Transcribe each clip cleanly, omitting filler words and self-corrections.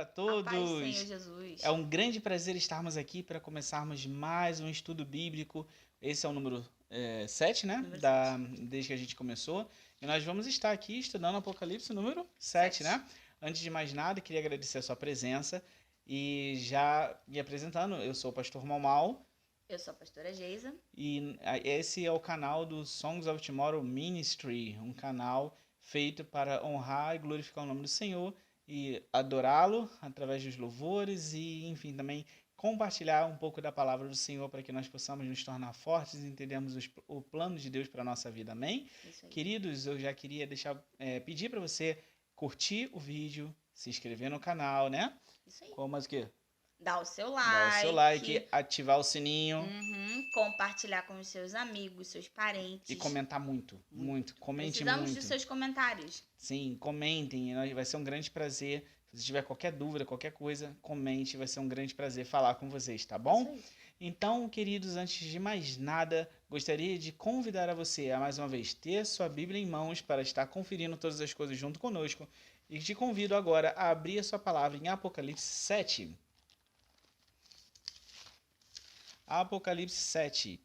para A paz, Senhor todos! É Jesus. um grande prazer estarmos aqui para começarmos mais um estudo bíblico. Esse é o número 7, né? Número 7. Desde que a gente começou. E nós vamos estar aqui estudando Apocalipse número 7, 7. né? Antes de mais nada, queria agradecer a sua presença e já me apresentando. Eu sou o pastor Malmal Eu sou a pastora Geisa. e esse é o canal do Songs of Tomorrow Ministry, um canal feito para honrar e glorificar o nome do Senhor e adorá-lo através dos louvores e, enfim, também compartilhar um pouco da palavra do Senhor para que nós possamos nos tornar fortes e entendermos o plano de Deus para a nossa vida. Amém? Isso aí. Queridos, eu já queria pedir para você curtir o vídeo, se inscrever no canal, né? Isso aí. Qual mais o quê? Dá o seu Dar o seu like, ativar o sininho. Compartilhar com os seus amigos, seus parentes. E comentar muito. Comente Precisamos muito. dos seus comentários. Sim, comentem. Vai ser um grande prazer. Se você tiver qualquer dúvida, qualquer coisa, comente. Vai ser um grande prazer falar com vocês, tá bom? Então, queridos, antes de mais nada, gostaria de convidar a você a mais uma vez ter sua Bíblia em mãos para estar conferindo todas as coisas junto conosco. E te convido agora a abrir a sua palavra em Apocalipse 7. Apocalipse 7.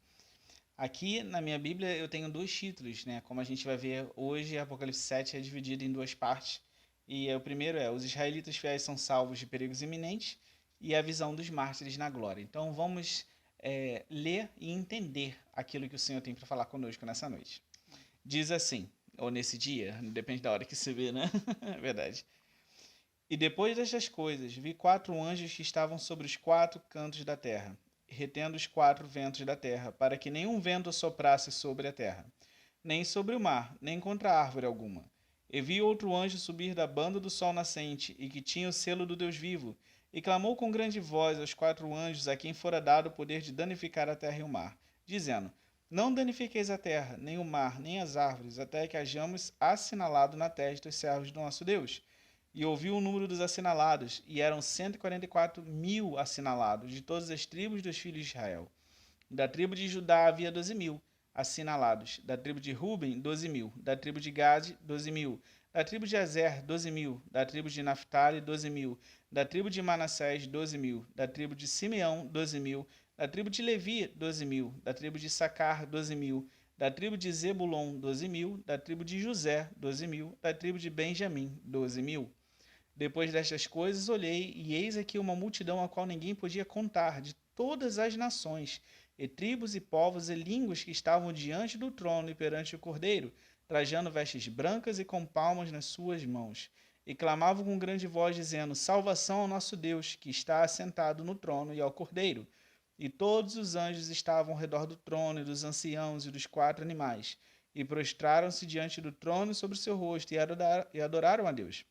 Aqui na minha Bíblia eu tenho dois títulos, né? Como a gente vai ver hoje, Apocalipse 7 é dividido em duas partes. E o primeiro é: os israelitas fiéis são salvos de perigos iminentes, e a visão dos mártires na glória. Então vamos ler e entender aquilo que o Senhor tem para falar conosco nessa noite. Diz assim, ou nesse dia, depende da hora que se vê, né? É verdade. E depois destas coisas, vi 4 anjos que estavam sobre os 4 cantos da terra, retendo os 4 ventos da terra, para que nenhum vento soprasse sobre a terra, nem sobre o mar, nem contra árvore alguma. E vi outro anjo subir da banda do sol nascente, e que tinha o selo do Deus vivo, e clamou com grande voz aos 4 anjos a quem fora dado o poder de danificar a terra e o mar, dizendo: Não danifiqueis a terra, nem o mar, nem as árvores, até que hajamos assinalado na testa os servos do nosso Deus. E ouviu o número dos assinalados, e eram 144.000 assinalados, de todas as tribos dos filhos de Israel. Da tribo de Judá havia 12.000 assinalados, da tribo de Ruben, 12.000, da tribo de Gade, 12.000, da tribo de Azer, 12.000, da tribo de Naphtali, 12.000, da tribo de Manassés, 12.000, da tribo de Simeão, 12.000, da tribo de Levi, 12.000, da tribo de Sacar, 12.000, da tribo de Zebulon, 12.000, da tribo de José, 12.000, da tribo de Benjamim, 12.000. Depois destas coisas olhei, e eis aqui uma multidão a qual ninguém podia contar, de todas as nações, e tribos e povos e línguas que estavam diante do trono e perante o Cordeiro, trajando vestes brancas e com palmas nas suas mãos. E clamavam com grande voz, dizendo: Salvação ao nosso Deus, que está assentado no trono, e ao Cordeiro. E todos os anjos estavam ao redor do trono, e dos anciãos e dos 4 animais, e prostraram-se diante do trono sobre o seu rosto, e adoraram a Deus,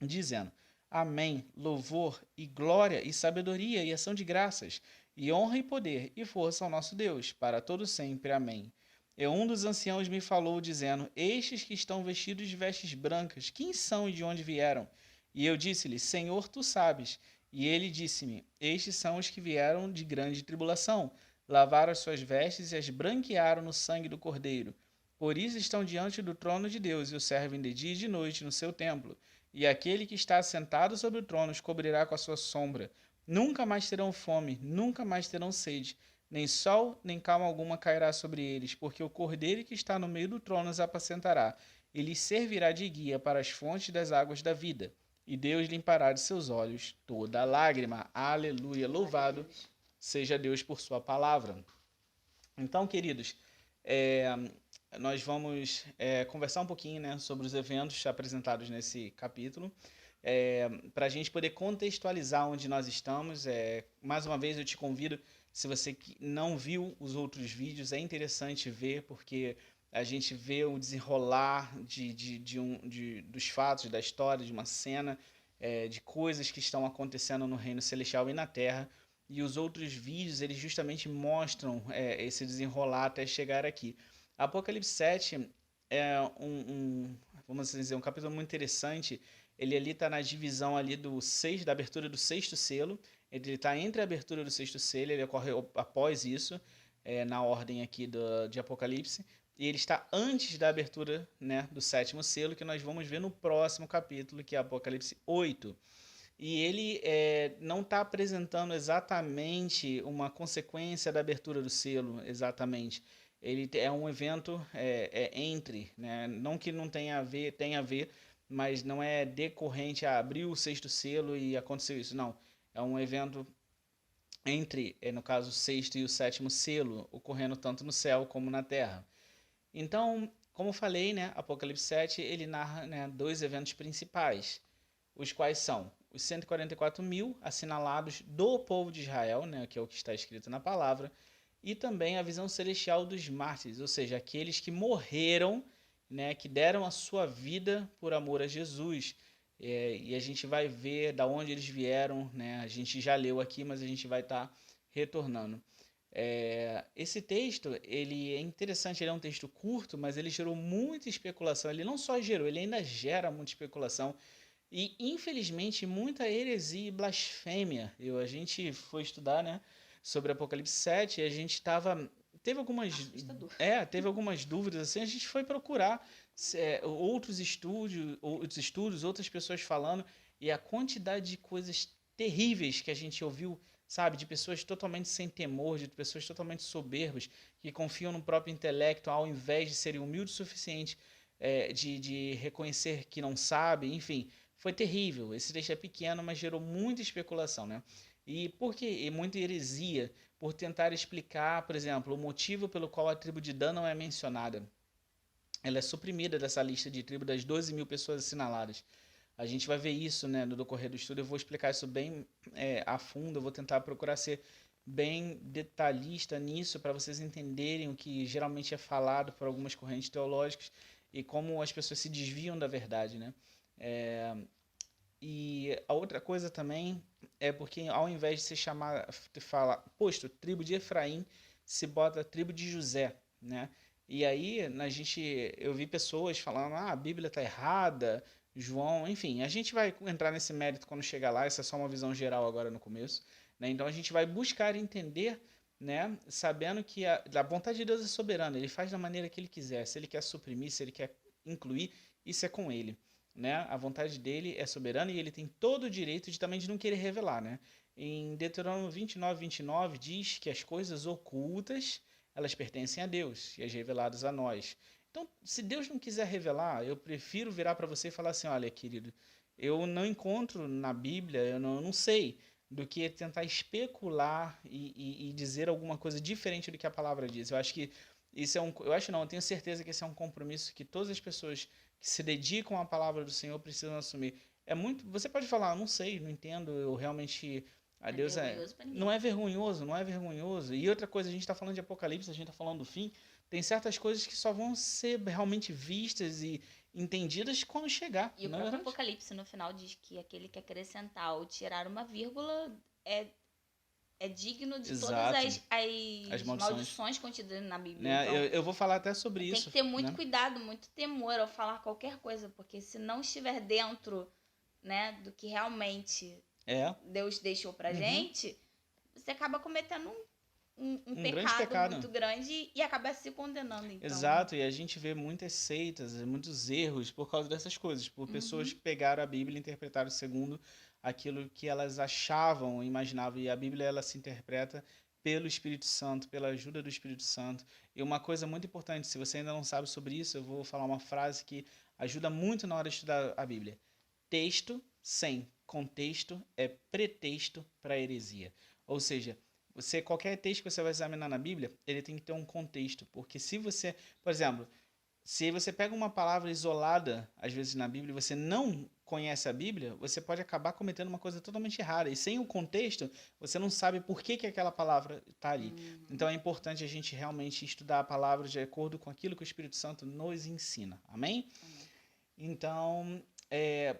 dizendo: Amém, louvor e glória e sabedoria e ação de graças, e honra e poder e força ao nosso Deus, para todo sempre. Amém. E um dos anciãos me falou, dizendo: Estes que estão vestidos de vestes brancas, quem são e de onde vieram? E eu disse-lhe: Senhor, tu sabes. E ele disse-me: Estes são os que vieram de grande tribulação, lavaram as suas vestes e as branquearam no sangue do Cordeiro. Por isso estão diante do trono de Deus e o servem de dia e de noite no seu templo. E aquele que está assentado sobre o trono os cobrirá com a sua sombra. Nunca mais terão fome, nunca mais terão sede. Nem sol, nem calma alguma cairá sobre eles, porque o Cordeiro que está no meio do trono os apacentará. E lhes servirá de guia para as fontes das águas da vida. E Deus limpará de seus olhos toda lágrima. Aleluia. Louvado seja Deus por sua palavra. Então, queridos, nós vamos conversar um pouquinho, né, sobre os eventos apresentados nesse capítulo, para a gente poder contextualizar onde nós estamos. Mais uma vez eu te convido, se você não viu os outros vídeos, é interessante ver, porque a gente vê o desenrolar dos fatos, da história, de uma cena, de coisas que estão acontecendo no reino celestial e na terra. E os outros vídeos, eles justamente mostram esse desenrolar até chegar aqui. Apocalipse 7 é vamos dizer, um capítulo muito interessante. Ele ali está na divisão ali da abertura do 6º selo. Ele está entre a abertura do 6º selo, ele ocorre após isso, na ordem aqui de Apocalipse. E ele está antes da abertura, né, do 7º selo, que nós vamos ver no próximo capítulo, que é Apocalipse 8. e ele não está apresentando exatamente uma consequência da abertura do selo, exatamente. É um evento entre, né? Não que não tenha a ver, tem a ver, mas não é decorrente a abrir o sexto selo e aconteceu isso, não. É um evento entre, no caso, o sexto e o sétimo selo, ocorrendo tanto no céu como na terra. Então, como eu falei, né, Apocalipse 7, ele narra, né, dois eventos principais, os quais são os 144 mil assinalados do povo de Israel, né, que é o que está escrito na palavra, e também a visão celestial dos mártires, ou seja, aqueles que morreram, né, que deram a sua vida por amor a Jesus. E a gente vai ver da onde eles vieram, né? A gente já leu aqui, mas a gente vai estar retornando. Esse texto, ele é interessante, ele é um texto curto, mas ele gerou muita especulação. Ele não só gerou, ele ainda gera muita especulação e, infelizmente, muita heresia e blasfêmia. A gente foi estudar, né, sobre Apocalipse 7 e a gente teve algumas, Assustador. teve algumas dúvidas, assim, a gente foi procurar outros estudos, outras pessoas falando, e a quantidade de coisas terríveis que a gente ouviu, sabe, de pessoas totalmente sem temor, de pessoas totalmente soberbas, que confiam no próprio intelecto, ao invés de serem humildes o suficiente de reconhecer que não sabe, enfim, foi terrível. Esse texto é pequeno, mas gerou muita especulação, né? E por quê? E muita heresia, por tentar explicar, por exemplo, o motivo pelo qual a tribo de Dan não é mencionada. Ela é suprimida dessa lista de tribo das 12 mil pessoas assinaladas. A gente vai ver isso, né, no decorrer do estudo. Eu vou explicar isso bem a fundo. Eu vou tentar procurar ser bem detalhista nisso para vocês entenderem o que geralmente é falado por algumas correntes teológicas e como as pessoas se desviam da verdade, né? É, e a outra coisa também é porque ao invés de se chamar, de falar, posto, tribo de Efraim, se bota tribo de José, né? E aí eu vi pessoas falando, a Bíblia tá errada, João, enfim, a gente vai entrar nesse mérito quando chegar lá, essa é só uma visão geral agora no começo, né? Então a gente vai buscar entender, né, sabendo que a vontade de Deus é soberana, ele faz da maneira que ele quiser, se ele quer suprimir, se ele quer incluir, isso é com ele, né? A vontade dele é soberana e ele tem todo o direito também de não querer revelar, né? Em Deuteronômio 29 diz que as coisas ocultas, elas pertencem a Deus e as reveladas a nós. Então, se Deus não quiser revelar, eu prefiro virar para você e falar assim, olha, querido, eu não encontro na Bíblia, eu não sei, do que tentar especular e dizer alguma coisa diferente do que a palavra diz. Eu acho que isso eu acho não, eu tenho certeza que esse é um compromisso que todas as pessoas que se dedicam à palavra do Senhor precisam assumir. Você pode falar, não sei, não entendo, eu realmente a Deus não é vergonhoso, não é vergonhoso. E outra coisa, a gente está falando de Apocalipse, a gente está falando do fim, tem certas coisas que só vão ser realmente vistas e entendidas quando chegar. E o próprio Apocalipse no final diz que aquele que acrescentar ou tirar uma vírgula é digno de Exato. todas as maldições contidas na Bíblia. Né? Então, eu vou falar até sobre isso. Tem que ter muito cuidado, muito temor ao falar qualquer coisa, porque se não estiver dentro, né, do que realmente Deus deixou pra gente, você acaba cometendo um pecado muito grande e acaba se condenando. Então. Exato, e a gente vê muitas seitas, muitos erros por causa dessas coisas, por pessoas que pegaram a Bíblia e interpretaram segundo aquilo que elas achavam, imaginavam, e a Bíblia ela se interpreta pelo Espírito Santo, pela ajuda do Espírito Santo. E uma coisa muito importante, se você ainda não sabe sobre isso, eu vou falar uma frase que ajuda muito na hora de estudar a Bíblia. Texto sem contexto é pretexto para heresia. Ou seja, qualquer texto que você vai examinar na Bíblia, ele tem que ter um contexto, porque se você, por exemplo, se você pega uma palavra isolada, às vezes na Bíblia, e você não conhece a Bíblia, você pode acabar cometendo uma coisa totalmente errada. E sem o contexto, você não sabe por que aquela palavra está ali. Então é importante a gente realmente estudar a palavra de acordo com aquilo que o Espírito Santo nos ensina. Amém? Então,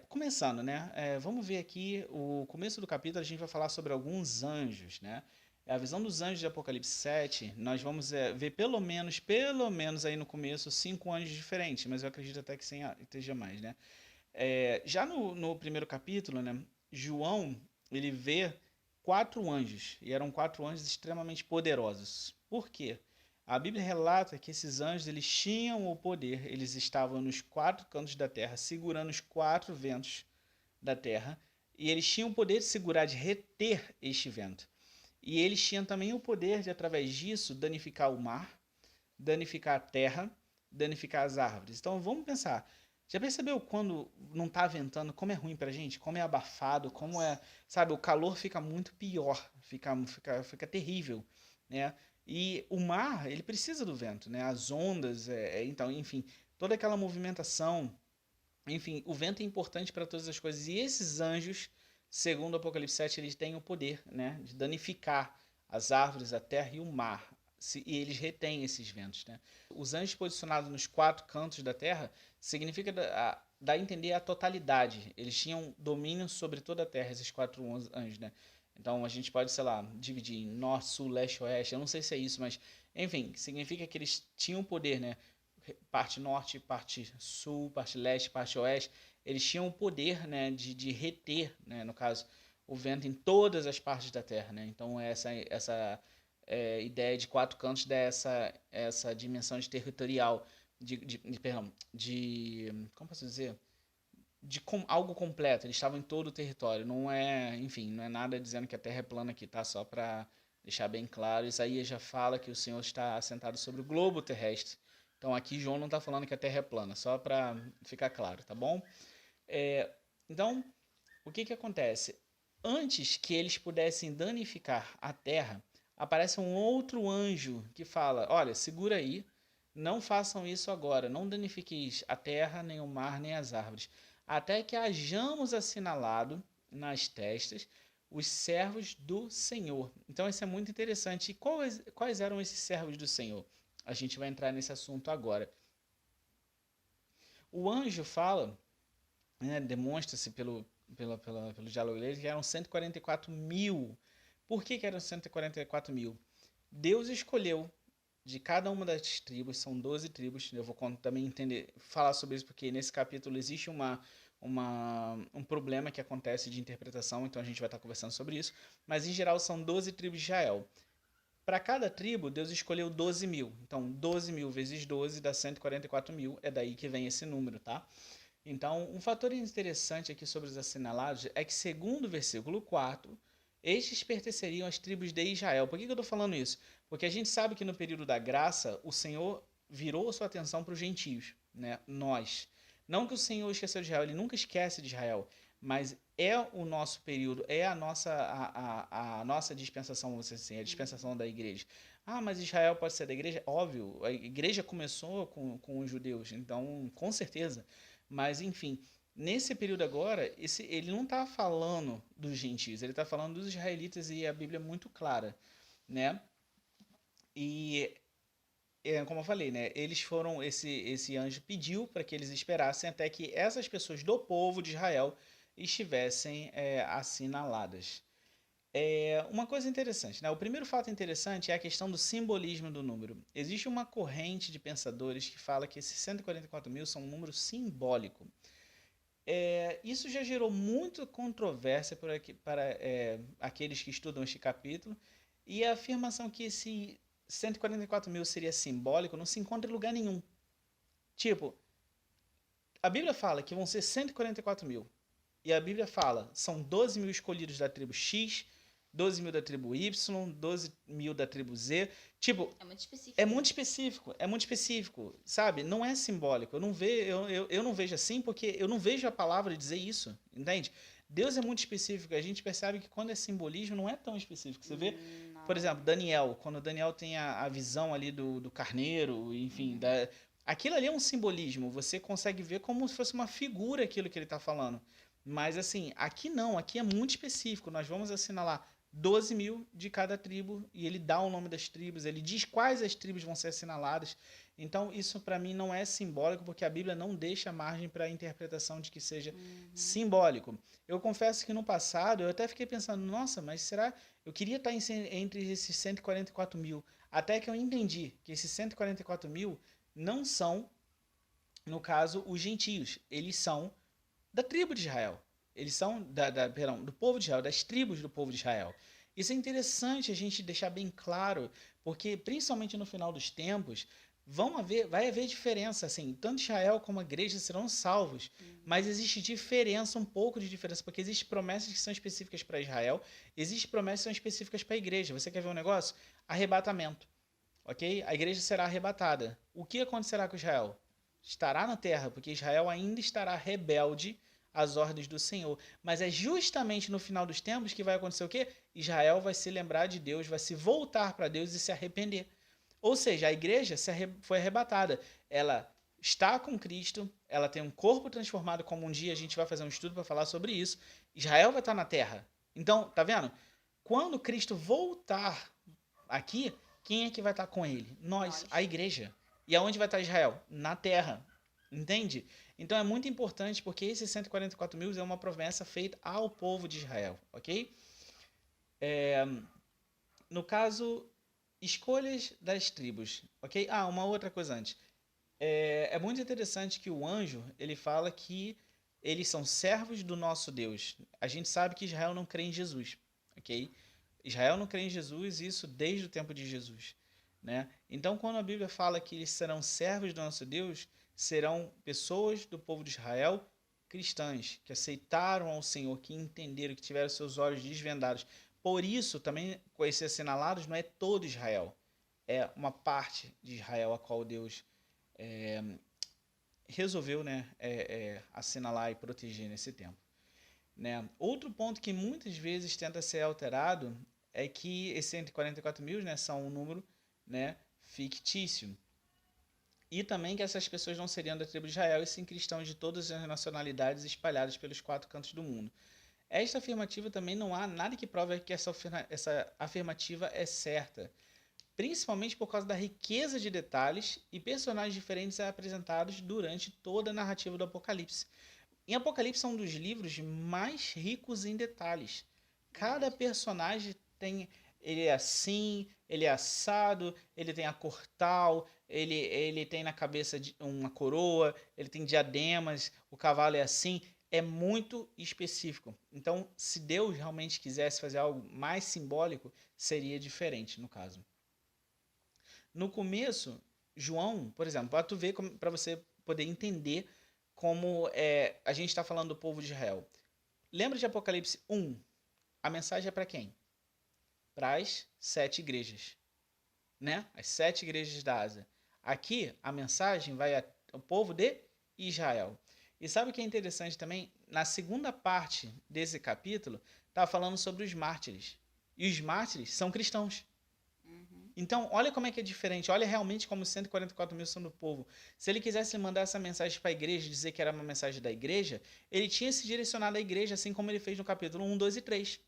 começando, né? Vamos ver aqui o começo do capítulo, a gente vai falar sobre alguns anjos, né? A visão dos anjos de Apocalipse 7, nós vamos ver pelo menos aí no começo, 5 anjos diferentes, mas eu acredito até que esteja mais, né? Já no primeiro capítulo, né, João, ele vê 4 anjos, e eram 4 anjos extremamente poderosos. Por quê? A Bíblia relata que esses anjos, eles tinham o poder, eles estavam nos 4 cantos da terra, segurando os 4 ventos da terra, E eles tinham o poder de segurar, de reter este vento. E eles tinham também o poder de, através disso, danificar o mar, danificar a terra, danificar as árvores. Então vamos pensar. Já percebeu quando não está ventando, como é ruim pra gente? Como é abafado, como é... Sabe, o calor fica muito pior, fica terrível, né? E o mar, ele precisa do vento, né? As ondas, então, enfim, toda aquela movimentação, enfim, o vento é importante para todas as coisas. E esses anjos, segundo o Apocalipse 7, eles têm o poder, né, de danificar as árvores, a terra e o mar. E eles retêm esses ventos, né? Os anjos posicionados nos 4 cantos da terra significa dar a entender a totalidade. Eles tinham domínio sobre toda a terra, esses 4 anjos, né? Então a gente pode, sei lá, dividir em norte, sul, leste, oeste. Eu não sei se é isso, mas enfim, significa que eles tinham poder, né? Parte norte, parte sul, parte leste, parte oeste. Eles tinham o poder, né, de reter, né, no caso, o vento em todas as partes da terra, né? Então essa ideia de 4 cantos dá essa dimensão de territorial, como posso dizer? Algo completo. Eles estavam em todo o território. Não é, enfim, não é nada dizendo que a Terra é plana aqui, tá? Só para deixar bem claro. Isaías já fala que o Senhor está assentado sobre o globo terrestre. Então aqui João não está falando que a Terra é plana, só para ficar claro, tá bom? Então, o que acontece? Antes que eles pudessem danificar a Terra, aparece um outro anjo que fala: olha, segura aí, não façam isso agora, não danifiqueis a terra, nem o mar, nem as árvores, até que hajamos assinalado nas testas os servos do Senhor. Então isso é muito interessante. E quais eram esses servos do Senhor? A gente vai entrar nesse assunto agora. O anjo fala, né, demonstra-se pelo diálogo deles, que eram 144 mil. Por que eram 144 mil? Deus escolheu de cada uma das tribos, são 12 tribos, eu vou também falar sobre isso, porque nesse capítulo existe um problema que acontece de interpretação, então a gente vai estar conversando sobre isso, mas em geral são 12 tribos de Israel. Para cada tribo, Deus escolheu 12 mil, então 12 mil vezes 12 dá 144 mil, é daí que vem esse número, tá? Então, um fator interessante aqui sobre os assinalados é que, segundo o versículo 4, estes pertenceriam às tribos de Israel. Por que eu estou falando isso? Porque a gente sabe que no período da graça, o Senhor virou sua atenção para os gentios, né? Nós. Não que o Senhor esqueceu de Israel, ele nunca esquece de Israel, mas é o nosso período, é a nossa dispensação, vamos dizer assim, a dispensação da igreja. Ah, mas Israel pode ser da igreja? Óbvio, a igreja começou com os judeus, então, com certeza. Mas, enfim, nesse período agora, ele não está falando dos gentios, ele está falando dos israelitas, e a Bíblia é muito clara, né? E, como eu falei, né, eles foram, esse anjo pediu para que eles esperassem até que essas pessoas do povo de Israel estivessem assinaladas. Uma coisa interessante, né? O primeiro fato interessante é a questão do simbolismo do número. Existe uma corrente de pensadores que fala que esses 144 mil são um número simbólico. Isso já gerou muita controvérsia para aqueles que estudam este capítulo, e a afirmação que esse 144 mil seria simbólico não se encontra em lugar nenhum. Tipo, a Bíblia fala que vão ser 144 mil, e a Bíblia fala, são 12 mil escolhidos da tribo X, 12 mil da tribo Y, 12 mil da tribo Z. Tipo, é muito específico, sabe? Não é simbólico. Eu não vejo assim, porque eu não vejo a palavra dizer isso, entende? Deus é muito específico. A gente percebe que quando é simbolismo, não é tão específico. Você vê, por exemplo, Daniel. Quando Daniel tem a visão ali do carneiro, enfim, aquilo ali é um simbolismo. Você consegue ver como se fosse uma figura aquilo que ele está falando. Mas assim, aqui não, aqui é muito específico. Nós vamos assinalar 12 mil de cada tribo, e ele dá o nome das tribos, ele diz quais as tribos vão ser assinaladas. Então isso para mim não é simbólico, porque a Bíblia não deixa margem para a interpretação de que seja simbólico. Eu confesso que no passado eu até fiquei pensando, nossa, mas será? Eu queria estar entre esses 144 mil, até que eu entendi que esses 144 mil não são, no caso, os gentios, eles são da tribo de Israel. Eles são do povo de Israel, das tribos do povo de Israel. Isso é interessante a gente deixar bem claro, porque principalmente no final dos tempos, vai haver diferença, assim, tanto Israel como a igreja serão salvos, mas existe diferença, um pouco de diferença, porque existem promessas que são específicas para Israel, existem promessas que são específicas para a igreja. Você quer ver um negócio? Arrebatamento, ok? A igreja será arrebatada. O que acontecerá com Israel? Estará na terra, porque Israel ainda estará rebelde às ordens do Senhor. Mas é justamente no final dos tempos que vai acontecer o quê? Israel vai se lembrar de Deus, vai se voltar para Deus e se arrepender. Ou seja, a igreja foi arrebatada. Ela está com Cristo, ela tem um corpo transformado, como um dia a gente vai fazer um estudo para falar sobre isso. Israel vai estar na terra. Então, tá vendo? Quando Cristo voltar aqui, quem é que vai estar com ele? Nós, a igreja. E aonde vai estar Israel? Na terra. Entende? Então é muito importante porque esses 144 mil é uma promessa feita ao povo de Israel, ok? No caso, escolhas das tribos, ok? Uma outra coisa antes. É muito interessante que o anjo, ele fala que eles são servos do nosso Deus. A gente sabe que Israel não crê em Jesus, ok? Israel não crê em Jesus, isso desde o tempo de Jesus, né? Então, quando a Bíblia fala que eles serão servos do nosso Deus, serão pessoas do povo de Israel cristãs, que aceitaram ao Senhor, que entenderam, que tiveram seus olhos desvendados. Por isso, também, com esses assinalados, não é todo Israel. É uma parte de Israel a qual Deus resolveu, né, assinalar e proteger nesse tempo. Né? Outro ponto que muitas vezes tenta ser alterado é que esses 144 mil, né, são um número, né, fictício. E também que essas pessoas não seriam da tribo de Israel, e sim cristãos de todas as nacionalidades espalhadas pelos 4 cantos do mundo. Esta afirmativa também não há nada que prove que essa afirmativa é certa, principalmente por causa da riqueza de detalhes e personagens diferentes apresentados durante toda a narrativa do Apocalipse. Em Apocalipse é um dos livros mais ricos em detalhes. Cada personagem ele é assim, ele é assado, ele tem a cor tal, ele tem na cabeça uma coroa, ele tem diademas, o cavalo é assim. É muito específico. Então, se Deus realmente quisesse fazer algo mais simbólico, seria diferente no caso. No começo, João, por exemplo, para você poder entender como a gente está falando do povo de Israel. Lembra de Apocalipse 1? A mensagem é para quem? Para as 7 igrejas, né? As 7 igrejas da Ásia. Aqui, a mensagem vai ao povo de Israel. E sabe o que é interessante também? Na segunda parte desse capítulo, está falando sobre os mártires. E os mártires são cristãos. Então, olha como é que é diferente. Olha realmente como 144 mil são do povo. Se ele quisesse mandar essa mensagem para a igreja, dizer que era uma mensagem da igreja, ele tinha se direcionado à igreja, assim como ele fez no capítulo 1, 2 e 3.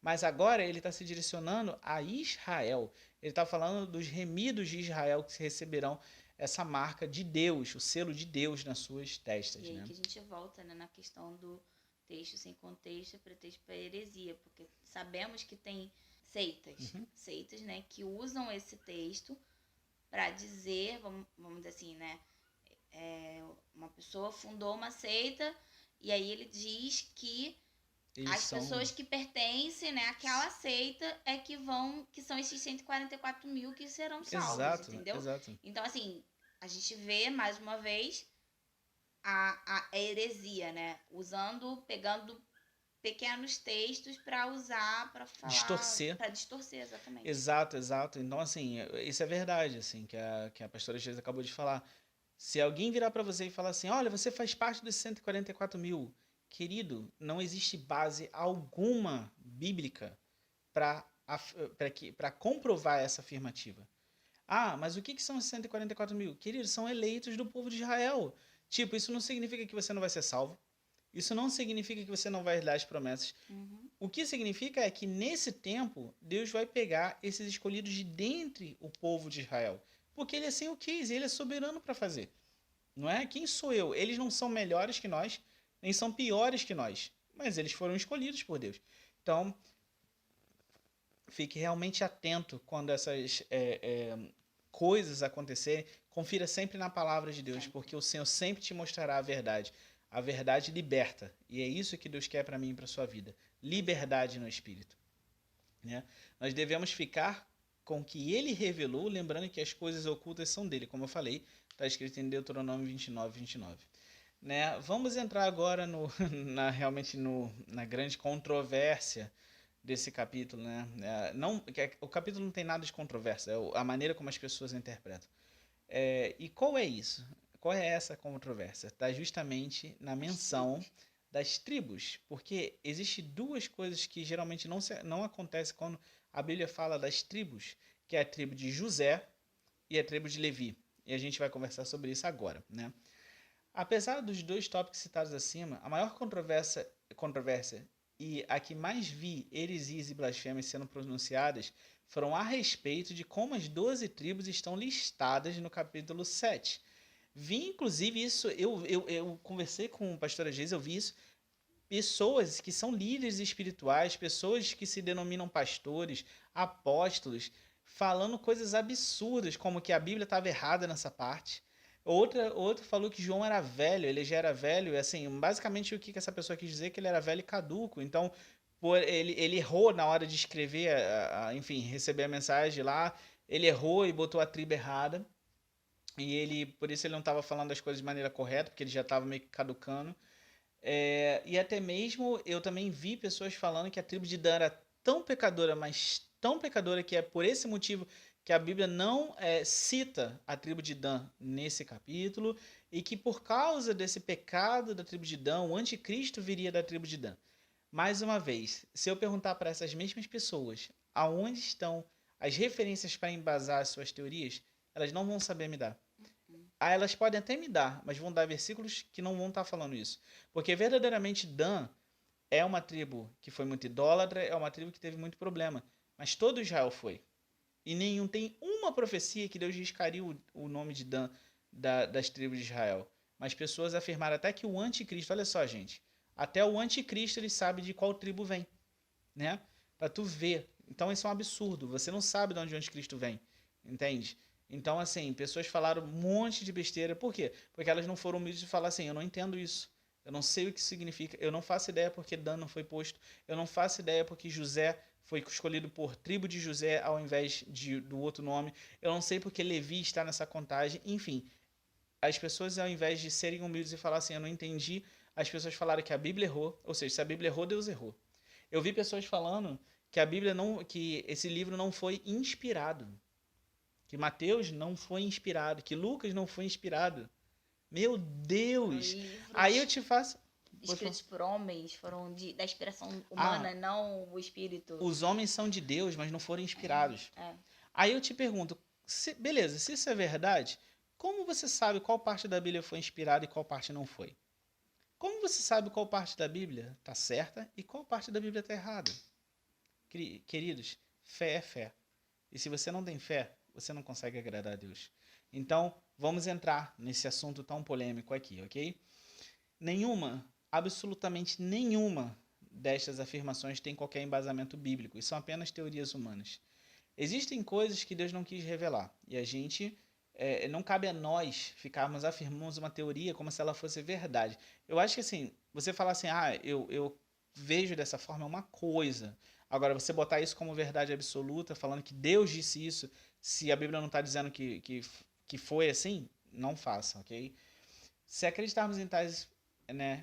Mas agora ele está se direcionando a Israel. Ele está falando dos remidos de Israel que receberão essa marca de Deus, o selo de Deus nas suas testas. E aí, né? Que a gente volta, né, na questão do texto sem contexto, pretexto para heresia, porque sabemos que tem seitas, né, que usam esse texto para dizer, vamos dizer assim, né, uma pessoa fundou uma seita e aí ele diz que pessoas que pertencem, né, àquela seita que são esses 144 mil que serão salvos, entendeu? Exato. Então, assim, a gente vê mais uma vez a heresia, né, pegando pequenos textos para usar, para falar... Para distorcer, exatamente. Exato. Então, assim, isso é verdade, assim, que a pastora Geisa acabou de falar. Se alguém virar para você e falar assim, olha, você faz parte dos 144 mil, querido, não existe base alguma bíblica para comprovar essa afirmativa. Mas o que são os 144 mil? Querido, são eleitos do povo de Israel. Tipo, isso não significa que você não vai ser salvo. Isso não significa que você não vai dar as promessas. O que significa é que nesse tempo, Deus vai pegar esses escolhidos de dentre o povo de Israel. Porque ele assim o quis, ele é soberano para fazer. Não é? Quem sou eu? Eles não são melhores que nós, nem são piores que nós. Mas eles foram escolhidos por Deus. Então, fique realmente atento quando essas coisas acontecerem. Confira sempre na palavra de Deus, porque o Senhor sempre te mostrará a verdade. A verdade liberta. E é isso que Deus quer para mim e para a sua vida. Liberdade no Espírito. Né? Nós devemos ficar com que ele revelou, lembrando que as coisas ocultas são dele, como eu falei, está escrito em Deuteronômio 29. Né? Vamos entrar agora realmente na grande controvérsia desse capítulo. Né? O capítulo não tem nada de controvérsia, é a maneira como as pessoas interpretam. E qual é isso? Qual é essa controvérsia? Está justamente na menção das tribos, porque existem duas coisas que geralmente não acontecem quando a Bíblia fala das tribos, que é a tribo de José e a tribo de Levi. E a gente vai conversar sobre isso agora, né? Apesar dos dois tópicos citados acima, a maior controvérsia e a que mais vi heresias e blasfêmias sendo pronunciadas foram a respeito de como as 12 tribos estão listadas no capítulo 7. Vi, inclusive, isso, eu conversei com o pastor Geis, eu vi isso, pessoas que são líderes espirituais, pessoas que se denominam pastores, apóstolos, falando coisas absurdas, como que a Bíblia estava errada nessa parte. Outro falou que João era velho, ele já era velho, assim, basicamente o que essa pessoa quis dizer é que ele era velho e caduco, então ele errou na hora de escrever, enfim, receber a mensagem lá, ele errou e botou a tribo errada, e por isso ele não estava falando as coisas de maneira correta, porque ele já estava meio que caducando. E até mesmo eu também vi pessoas falando que a tribo de Dan era tão pecadora, mas tão pecadora, que é por esse motivo que a Bíblia não cita a tribo de Dan nesse capítulo, e que por causa desse pecado da tribo de Dan, o anticristo viria da tribo de Dan. Mais uma vez, se eu perguntar para essas mesmas pessoas aonde estão as referências para embasar as suas teorias, elas não vão saber me dar. Elas podem até me dar, mas vão dar versículos que não vão estar falando isso. Porque verdadeiramente Dan é uma tribo que foi muito idólatra, é uma tribo que teve muito problema. Mas todo Israel foi. E nenhum tem uma profecia que Deus riscaria o nome de Dan das tribos de Israel. Mas pessoas afirmaram até que o anticristo, olha só, gente, até o anticristo ele sabe de qual tribo vem, né? Pra tu ver. Então isso é um absurdo. Você não sabe de onde o anticristo vem, entende? Então, assim, pessoas falaram um monte de besteira. Por quê? Porque elas não foram humildes de falar assim, eu não entendo isso. Eu não sei o que significa. Eu não faço ideia porque Dan não foi posto. Eu não faço ideia porque José foi escolhido por tribo de José ao invés do outro nome. Eu não sei porque Levi está nessa contagem. Enfim, as pessoas, ao invés de serem humildes e falar assim, eu não entendi, as pessoas falaram que a Bíblia errou. Ou seja, se a Bíblia errou, Deus errou. Eu vi pessoas falando que a Bíblia que esse livro não foi inspirado. Que Mateus não foi inspirado, que Lucas não foi inspirado. Meu Deus! Aí eu te faço... Escritos por homens, foram da inspiração humana, não o Espírito. Os homens são de Deus, mas não foram inspirados. Aí eu te pergunto, beleza, se isso é verdade, como você sabe qual parte da Bíblia foi inspirada e qual parte não foi? Como você sabe qual parte da Bíblia está certa e qual parte da Bíblia está errada? Queridos, fé é fé. E se você não tem fé, você não consegue agradar a Deus. Então, vamos entrar nesse assunto tão polêmico aqui, ok? Absolutamente nenhuma destas afirmações tem qualquer embasamento bíblico. E são apenas teorias humanas. Existem coisas que Deus não quis revelar. E a gente... não cabe a nós ficarmos afirmando uma teoria como se ela fosse verdade. Eu acho que assim, você falar assim, eu vejo dessa forma é uma coisa. Agora, você botar isso como verdade absoluta, falando que Deus disse isso, se a Bíblia não está dizendo que foi assim, não faça, ok? Se acreditarmos em tais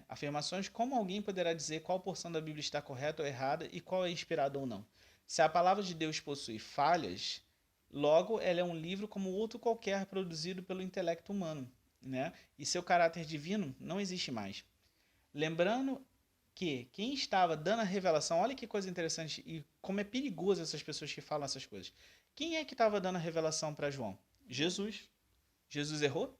afirmações, como alguém poderá dizer qual porção da Bíblia está correta ou errada e qual é inspirada ou não? Se a palavra de Deus possui falhas, logo ela é um livro como outro qualquer produzido pelo intelecto humano, né? E seu caráter divino não existe mais. Lembrando que quem estava dando a revelação, olha que coisa interessante e como é perigoso essas pessoas que falam essas coisas. Quem é que estava dando a revelação para João? Jesus. Jesus errou?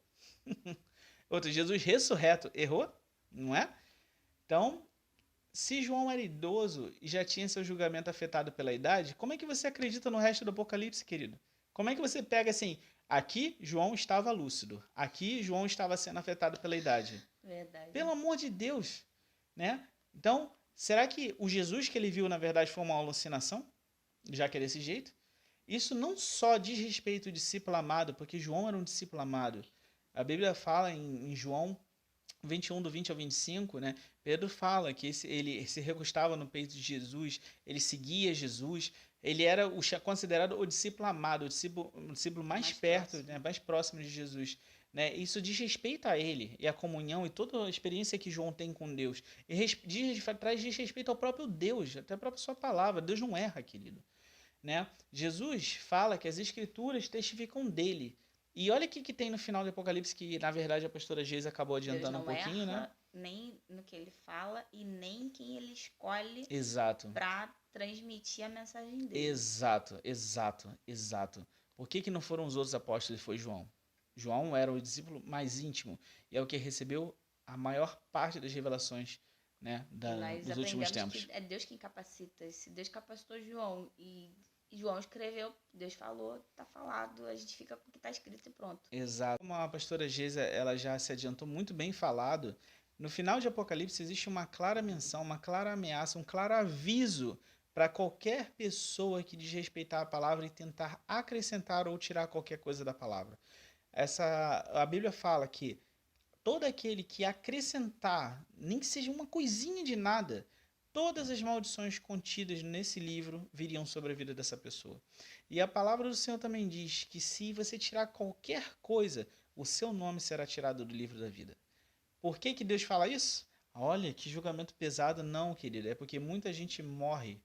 Jesus ressurreto errou? Não é? Então, se João era idoso e já tinha seu julgamento afetado pela idade, como é que você acredita no resto do Apocalipse, querido? Como é que você pega assim, aqui João estava lúcido, aqui João estava sendo afetado pela idade? Verdade. Pelo amor de Deus, né? Então, será que o Jesus que ele viu, na verdade, foi uma alucinação? Já que é desse jeito? Isso não só diz respeito ao discípulo amado, porque João era um discípulo amado. A Bíblia fala em João 21, do 20 ao 25, né? Pedro fala que ele se recostava no peito de Jesus, ele seguia Jesus, Ele era considerado o discípulo amado, o discípulo mais perto, próximo. Né, mais próximo de Jesus. Né? Isso diz respeito a ele e a comunhão e toda a experiência que João tem com Deus. E traz respeito ao próprio Deus, até a própria sua palavra. Deus não erra, querido. Né? Jesus fala que as escrituras testificam dele. E olha o que tem no final do Apocalipse, que na verdade a pastora Geisa acabou adiantando um pouquinho, erra, né? Nem no que ele fala e nem quem ele escolhe para transmitir a mensagem dele. Exato. Por que não foram os outros apóstolos e foi João? João era o discípulo mais íntimo e é o que recebeu a maior parte das revelações, né, dos últimos tempos. Que é Deus quem capacita. Se Deus capacitou João e João escreveu, Deus falou, tá falado, a gente fica com o que tá escrito e pronto. Exato. Como a pastora Geisa, ela já se adiantou muito bem falado, no final de Apocalipse existe uma clara menção, uma clara ameaça, um claro aviso para qualquer pessoa que desrespeitar a palavra e tentar acrescentar ou tirar qualquer coisa da palavra. A Bíblia fala que todo aquele que acrescentar, nem que seja uma coisinha de nada, todas as maldições contidas nesse livro viriam sobre a vida dessa pessoa. E a palavra do Senhor também diz que se você tirar qualquer coisa, o seu nome será tirado do livro da vida. Por que Deus fala isso? Olha, que julgamento pesado. Não, querido. É porque muita gente morre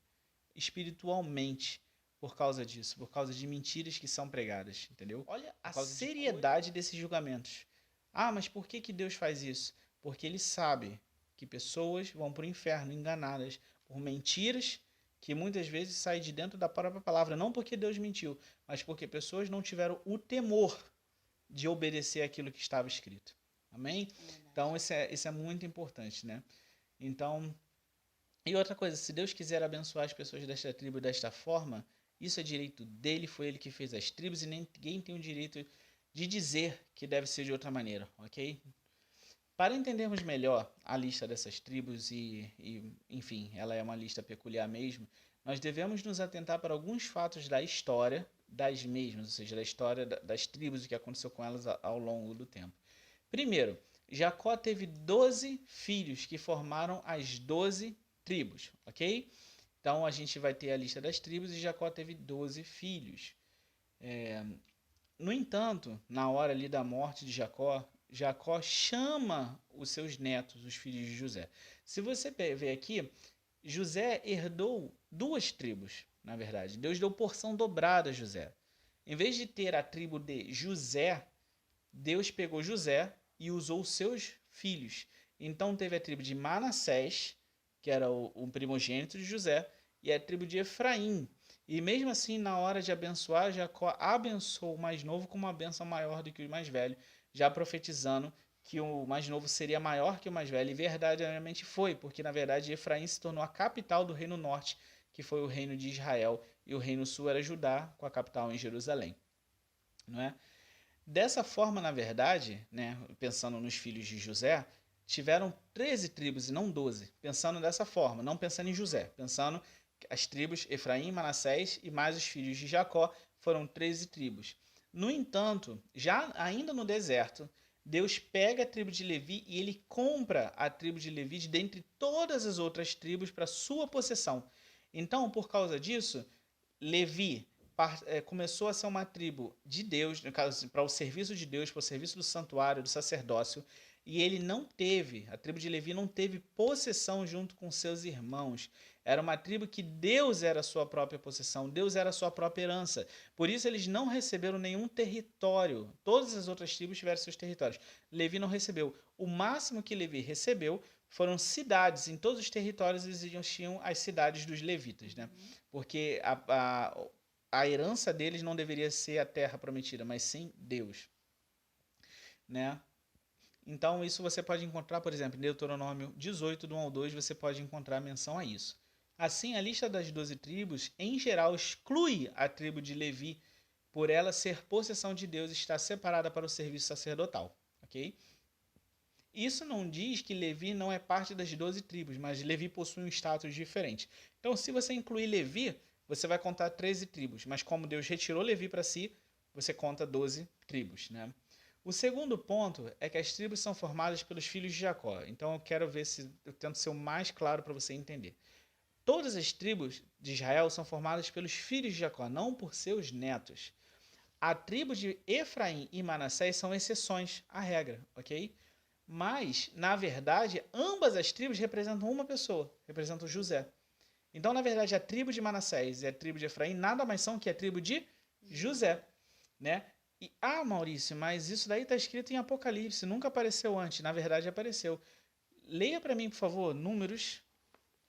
espiritualmente por causa disso, por causa de mentiras que são pregadas, entendeu? Olha a seriedade desses julgamentos. Ah, mas por que Deus faz isso? Porque ele sabe que pessoas vão para o inferno enganadas por mentiras que muitas vezes saem de dentro da própria palavra. Não porque Deus mentiu, mas porque pessoas não tiveram o temor de obedecer aquilo que estava escrito. Amém? Então, isso é muito importante, né? Então, e outra coisa, se Deus quiser abençoar as pessoas desta tribo desta forma, isso é direito dele, foi ele que fez as tribos e ninguém tem o direito de dizer que deve ser de outra maneira, ok? Para entendermos melhor a lista dessas tribos enfim, ela é uma lista peculiar mesmo, nós devemos nos atentar para alguns fatos da história das mesmas, ou seja, da história das tribos e o que aconteceu com elas ao longo do tempo. Primeiro, Jacó teve 12 filhos que formaram as 12 tribos, ok? Então a gente vai ter a lista das tribos e Jacó teve 12 filhos. No entanto, na hora ali da morte de Jacó, Jacó chama os seus netos, os filhos de José. Se você ver aqui, José herdou 2 tribos, na verdade. Deus deu porção dobrada a José. Em vez de ter a tribo de José, Deus pegou José e usou os seus filhos. Então teve a tribo de Manassés, que era o primogênito de José, e a tribo de Efraim. E mesmo assim, na hora de abençoar, Jacó abençoou o mais novo com uma bênção maior do que o mais velho, já profetizando que o mais novo seria maior que o mais velho. E verdadeiramente foi, porque na verdade Efraim se tornou a capital do reino norte, que foi o reino de Israel, e o reino sul era Judá, com a capital em Jerusalém. Não é? Dessa forma, na verdade, né, pensando nos filhos de José, tiveram 13 tribos e não 12. Pensando dessa forma, não pensando em José, pensando as tribos Efraim, Manassés e mais os filhos de Jacó, foram 13 tribos. No entanto, já ainda no deserto, Deus pega a tribo de Levi e ele compra a tribo de Levi de dentre todas as outras tribos para sua possessão. Então, por causa disso, Levi começou a ser uma tribo de Deus, no caso, para o serviço de Deus, para o serviço do santuário, do sacerdócio, e a tribo de Levi não teve possessão junto com seus irmãos. Era uma tribo que Deus era a sua própria possessão, Deus era a sua própria herança. Por isso eles não receberam nenhum território. Todas as outras tribos tiveram seus territórios. Levi não recebeu. O máximo que Levi recebeu foram cidades. Em todos os territórios existiam as cidades dos levitas, né? Porque a herança deles não deveria ser a terra prometida, mas sim Deus, né? Então, isso você pode encontrar, por exemplo, em Deuteronômio 18, do 1 ao 2, você pode encontrar menção a isso. Assim, a lista das 12 tribos, em geral, exclui a tribo de Levi, por ela ser possessão de Deus e estar separada para o serviço sacerdotal, ok? Isso não diz que Levi não é parte das 12 tribos, mas Levi possui um status diferente. Então, se você incluir Levi, você vai contar 13 tribos, mas como Deus retirou Levi para si, você conta 12 tribos, né? O segundo ponto é que as tribos são formadas pelos filhos de Jacó. Então eu quero ver se eu tento ser o mais claro para você entender. Todas as tribos de Israel são formadas pelos filhos de Jacó, não por seus netos. A tribo de Efraim e Manassés são exceções à regra, ok? Mas, na verdade, ambas as tribos representam uma pessoa, representam José. Então, na verdade, a tribo de Manassés e a tribo de Efraim nada mais são que a tribo de José, né? E, Maurício, mas isso daí está escrito em Apocalipse, nunca apareceu antes, na verdade apareceu. Leia para mim, por favor, Números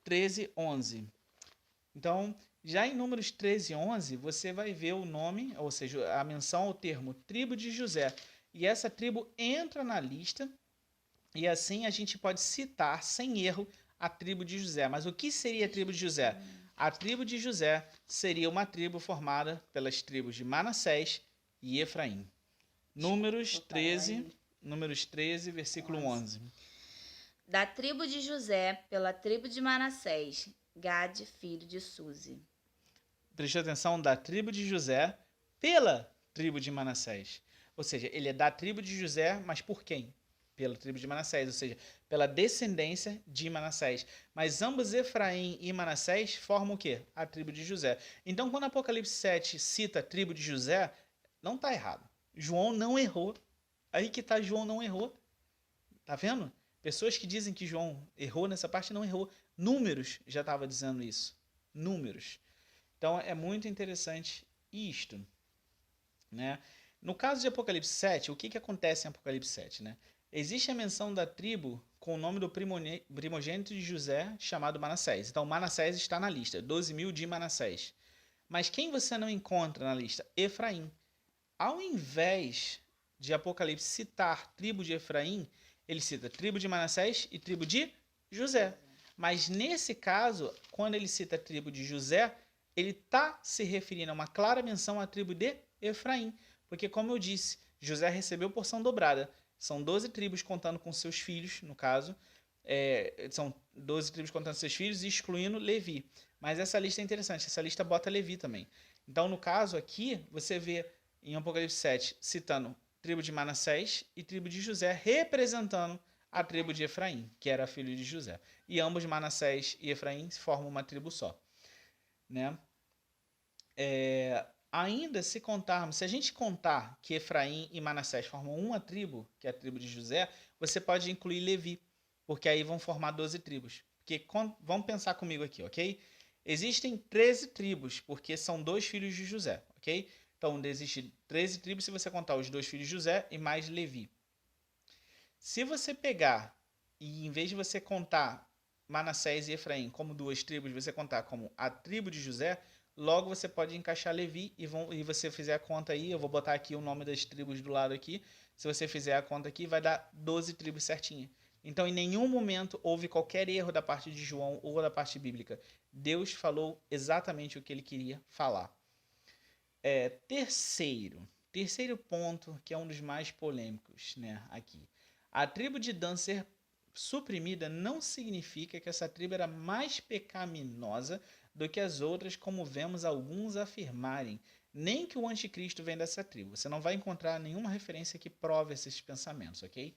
13, 11. Então, já em Números 13, 11, você vai ver o nome, ou seja, a menção ao termo tribo de José. E essa tribo entra na lista, e assim a gente pode citar, sem erro, a tribo de José. Mas o que seria a tribo de José? A tribo de José seria uma tribo formada pelas tribos de Manassés e Efraim. Números 13, versículo 11. Da tribo de José, pela tribo de Manassés, Gade, filho de Suzi. Prestou atenção, da tribo de José pela tribo de Manassés. Ou seja, ele é da tribo de José, mas por quem? Pela tribo de Manassés, ou seja, pela descendência de Manassés. Mas ambos, Efraim e Manassés, formam o quê? A tribo de José. Então, quando Apocalipse 7 cita a tribo de José, não está errado. João não errou. Aí que está, João não errou. Tá vendo? Pessoas que dizem que João errou nessa parte, não errou. Números já estava dizendo isso. Números. Então, é muito interessante isto, né? No caso de Apocalipse 7, o que acontece em Apocalipse 7, né? Existe a menção da tribo com o nome do primogênito de José, chamado Manassés. Então, Manassés está na lista, 12.000 de Manassés. Mas quem você não encontra na lista? Efraim. Ao invés de Apocalipse citar tribo de Efraim, ele cita tribo de Manassés e tribo de José. Mas nesse caso, quando ele cita a tribo de José, ele está se referindo a uma clara menção à tribo de Efraim. Porque, como eu disse, José recebeu porção dobrada. São 12 tribos contando com seus filhos, no caso. São 12 tribos contando seus filhos, excluindo Levi. Mas essa lista é interessante, essa lista bota Levi também. Então, no caso aqui, você vê em Apocalipse 7 citando tribo de Manassés e tribo de José, representando a tribo de Efraim, que era filho de José. E ambos, Manassés e Efraim, formam uma tribo só, né? Ainda se a gente contar que Efraim e Manassés formam uma tribo, que é a tribo de José, você pode incluir Levi, porque aí vão formar 12 tribos. Porque, vamos pensar comigo aqui, ok? Existem 13 tribos, porque são 2 filhos de José, ok? Então, existem 13 tribos se você contar os 2 filhos de José e mais Levi. Se você pegar e, em vez de você contar Manassés e Efraim como 2 tribos, você contar como a tribo de José, logo você pode encaixar Levi e você fizer a conta aí, eu vou botar aqui o nome das tribos do lado aqui, se você fizer a conta aqui, vai dar 12 tribos certinho. Então, em nenhum momento houve qualquer erro da parte de João ou da parte bíblica. Deus falou exatamente o que ele queria falar. Terceiro ponto, que é um dos mais polêmicos, né, aqui. A tribo de Dan ser suprimida não significa que essa tribo era mais pecaminosa do que as outras, como vemos alguns afirmarem, nem que o anticristo vem dessa tribo. Você não vai encontrar nenhuma referência que prove esses pensamentos, ok?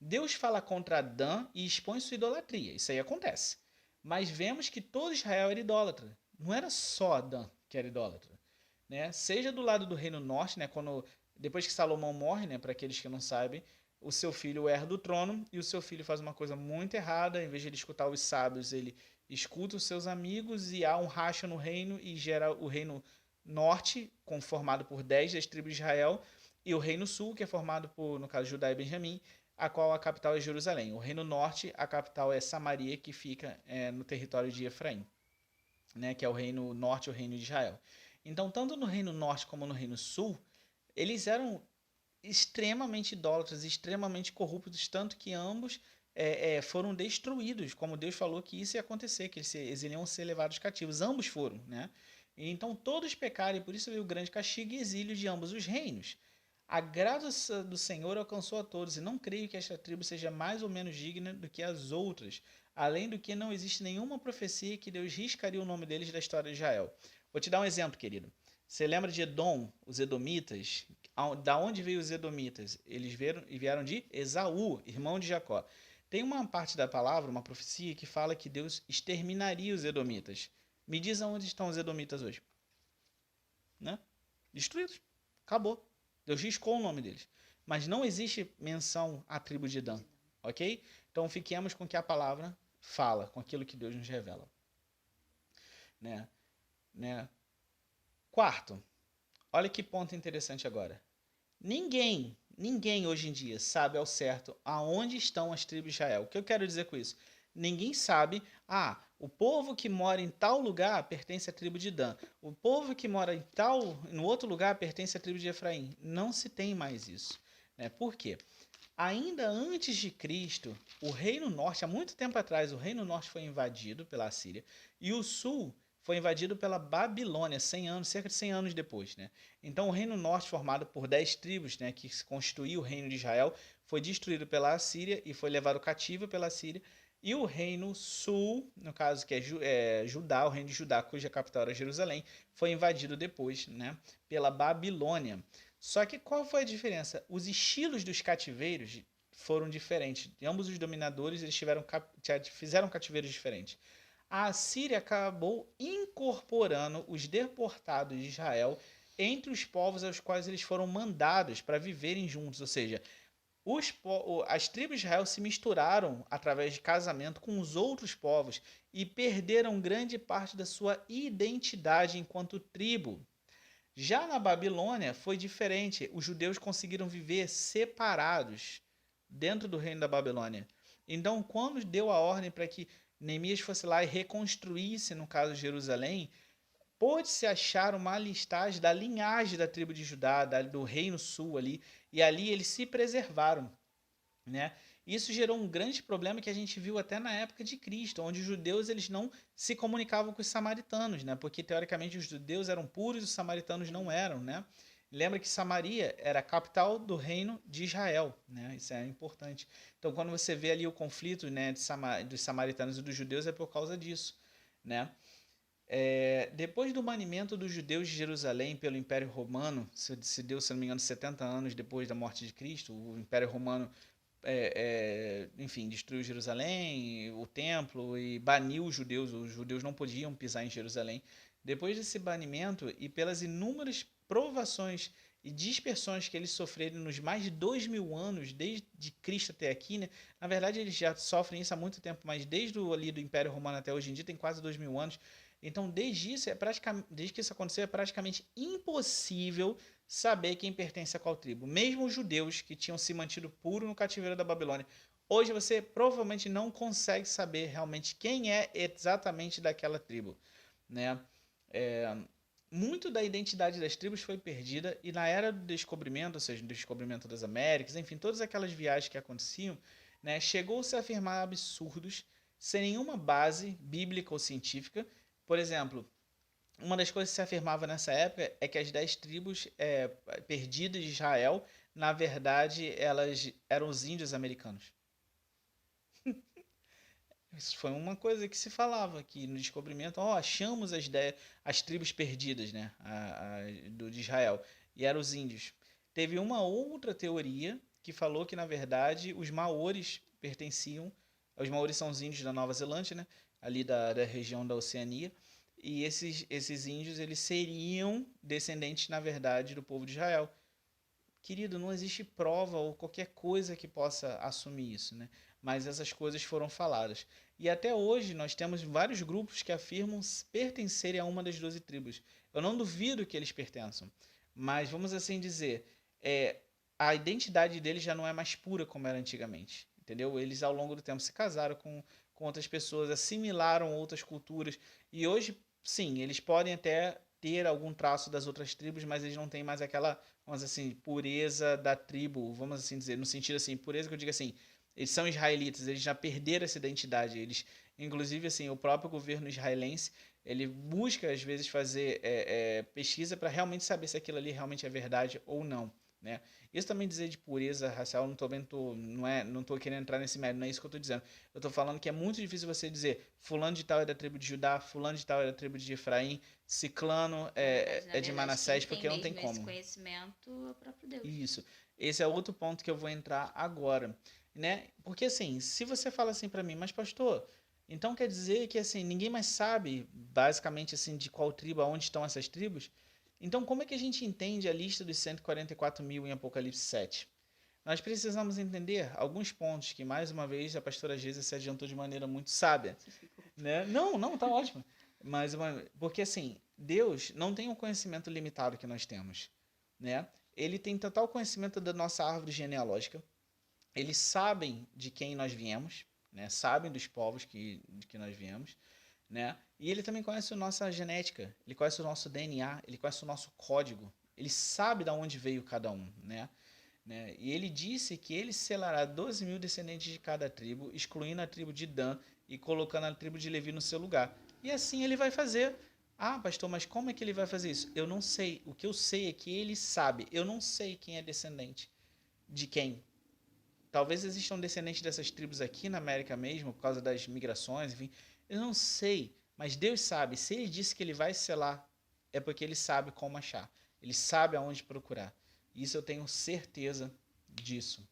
Deus fala contra Dan e expõe sua idolatria. Isso aí acontece. Mas vemos que todo Israel era idólatra. Não era só Dan que era idólatra, né? Seja do lado do reino norte, né? Depois que Salomão morre, né? Para aqueles que não sabem, o seu filho herda o trono e o seu filho faz uma coisa muito errada. Em vez de ele escutar os sábios, ele escuta os seus amigos e há um racha no reino e gera o reino norte, formado por 10 das tribos de Israel, e o reino sul, que é formado por, no caso, Judá e Benjamim, a qual a capital é Jerusalém. O reino norte, a capital é Samaria, que fica no território de Efraim, né, que é o reino norte, o reino de Israel. Então, tanto no reino norte como no reino sul, eles eram extremamente idólatras, extremamente corruptos, tanto que ambos foram destruídos, como Deus falou que isso ia acontecer, que eles iriam ser levados cativos. Ambos foram, né? Então todos pecaram, e por isso veio o grande castigo e exílio de ambos os reinos. A graça do Senhor alcançou a todos, e não creio que esta tribo seja mais ou menos digna do que as outras, além do que não existe nenhuma profecia que Deus riscaria o nome deles da história de Israel. Vou te dar um exemplo, querido. Você lembra de Edom, os edomitas? Da onde veio os edomitas? Eles vieram de Esaú, irmão de Jacó. Tem uma parte da palavra, uma profecia, que fala que Deus exterminaria os edomitas. Me diz aonde estão os edomitas hoje. Né? Destruídos. Acabou. Deus riscou o nome deles. Mas não existe menção à tribo de Dan. Ok? Então fiquemos com o que a palavra fala, com aquilo que Deus nos revela. Né? Quarto, olha que ponto interessante agora. Ninguém hoje em dia sabe ao certo aonde estão as tribos de Israel. O que eu quero dizer com isso? Ninguém sabe, o povo que mora em tal lugar pertence à tribo de Dan. O povo que mora no outro lugar pertence à tribo de Efraim. Não se tem mais isso. Né? Por quê? Ainda antes de Cristo, o Reino Norte, há muito tempo atrás, o Reino Norte foi invadido pela Assíria e o Sul foi invadido pela Babilônia, cerca de 100 anos depois. Né? Então, o Reino Norte, formado por 10 tribos, né, que constituía o Reino de Israel, foi destruído pela Assíria e foi levado cativo pela Assíria. E o Reino Sul, no caso que é Judá, o Reino de Judá, cuja capital era Jerusalém, foi invadido depois, né, pela Babilônia. Só que qual foi a diferença? Os estilos dos cativeiros foram diferentes. Ambos os dominadores eles fizeram cativeiros diferentes. A Assíria acabou incorporando os deportados de Israel entre os povos aos quais eles foram mandados para viverem juntos. Ou seja, as tribos de Israel se misturaram através de casamento com os outros povos e perderam grande parte da sua identidade enquanto tribo. Já na Babilônia foi diferente. Os judeus conseguiram viver separados dentro do reino da Babilônia. Então, quando deu a ordem para que Neemias fosse lá e reconstruísse, no caso, Jerusalém, pôde-se achar uma listagem da linhagem da tribo de Judá, do Reino Sul ali, e ali eles se preservaram. Né? Isso gerou um grande problema que a gente viu até na época de Cristo, onde os judeus eles não se comunicavam com os samaritanos, né? Porque teoricamente os judeus eram puros e os samaritanos não eram. Né? Lembra que Samaria era a capital do reino de Israel, né? Isso é importante. Então, quando você vê ali o conflito, né, dos samaritanos e dos judeus, é por causa disso. Né? Depois do banimento dos judeus de Jerusalém pelo Império Romano, se deu, se não me engano, 70 anos depois da morte de Cristo, o Império Romano enfim, destruiu Jerusalém, o templo, e baniu os judeus não podiam pisar em Jerusalém. Depois desse banimento e pelas inúmeras provações e dispersões que eles sofreram nos mais de 2000 anos, desde Cristo até aqui, né? Na verdade eles já sofrem isso há muito tempo, mas desde ali do Império Romano até hoje em dia tem quase 2000 anos. Então desde que isso aconteceu é praticamente impossível saber quem pertence a qual tribo. Mesmo os judeus que tinham se mantido puros no cativeiro da Babilônia, hoje você provavelmente não consegue saber realmente quem é exatamente daquela tribo. Né? Muito da identidade das tribos foi perdida e na era do descobrimento, ou seja, do descobrimento das Américas, enfim, todas aquelas viagens que aconteciam, né, chegou-se a afirmar absurdos sem nenhuma base bíblica ou científica. Por exemplo, uma das coisas que se afirmava nessa época é que as 10 tribos perdidas de Israel, na verdade, elas eram os índios americanos. Isso foi uma coisa que se falava aqui no descobrimento. Achamos as tribos perdidas, né, de Israel, e eram os índios. Teve uma outra teoria que falou que, na verdade, os maores pertenciam... Os maores são os índios da Nova Zelândia, né, ali da região da Oceania. E esses índios eles seriam descendentes, na verdade, do povo de Israel. Querido, não existe prova ou qualquer coisa que possa assumir isso, né? Mas essas coisas foram faladas. E até hoje nós temos vários grupos que afirmam pertencerem a uma das 12 tribos. Eu não duvido que eles pertençam, mas vamos assim dizer, a identidade deles já não é mais pura como era antigamente. Entendeu? Eles ao longo do tempo se casaram com outras pessoas, assimilaram outras culturas e hoje, sim, eles podem até ter algum traço das outras tribos, mas eles não têm mais aquela, vamos dizer assim, pureza da tribo, vamos assim dizer, no sentido assim, pureza que eu digo assim, eles são israelitas, eles já perderam essa identidade, eles, inclusive assim, o próprio governo israelense, ele busca às vezes fazer pesquisa para realmente saber se aquilo ali realmente é verdade ou não, né? Isso também dizer de pureza racial, não tô querendo entrar nesse mérito, não é isso que eu estou dizendo. Eu estou falando que é muito difícil você dizer fulano de tal é da tribo de Judá, fulano de tal é da tribo de Efraim, ciclano é de Manassés, porque não tem como. Esse conhecimento é o próprio Deus. Isso. Esse é outro ponto que eu vou entrar agora. né? Porque assim, se você fala assim para mim, mas pastor, então quer dizer que assim, ninguém mais sabe basicamente assim de qual tribo, aonde estão essas tribos? Então como é que a gente entende a lista dos 144 mil em Apocalipse 7? Nós precisamos entender alguns pontos que, mais uma vez, a pastora Geisa se adiantou de maneira muito sábia. Né? Não, tá ótimo. Porque, assim, Deus não tem um conhecimento limitado que nós temos. Né? Ele tem total conhecimento da nossa árvore genealógica. Eles sabem de quem nós viemos, né? Sabem dos povos de que nós viemos. Né? E ele também conhece a nossa genética, ele conhece o nosso DNA, ele conhece o nosso código. Ele sabe de onde veio cada um, né? E ele disse que ele selará 12 mil descendentes de cada tribo, excluindo a tribo de Dan e colocando a tribo de Levi no seu lugar. E assim ele vai fazer. Ah, pastor, mas como é que ele vai fazer isso? Eu não sei. O que eu sei é que ele sabe. Eu não sei quem é descendente de quem. Talvez existam descendentes dessas tribos aqui na América mesmo, por causa das migrações, enfim. Eu não sei. Mas Deus sabe. Se ele disse que ele vai selar, é porque ele sabe como achar. Ele sabe aonde procurar. Isso eu tenho certeza disso.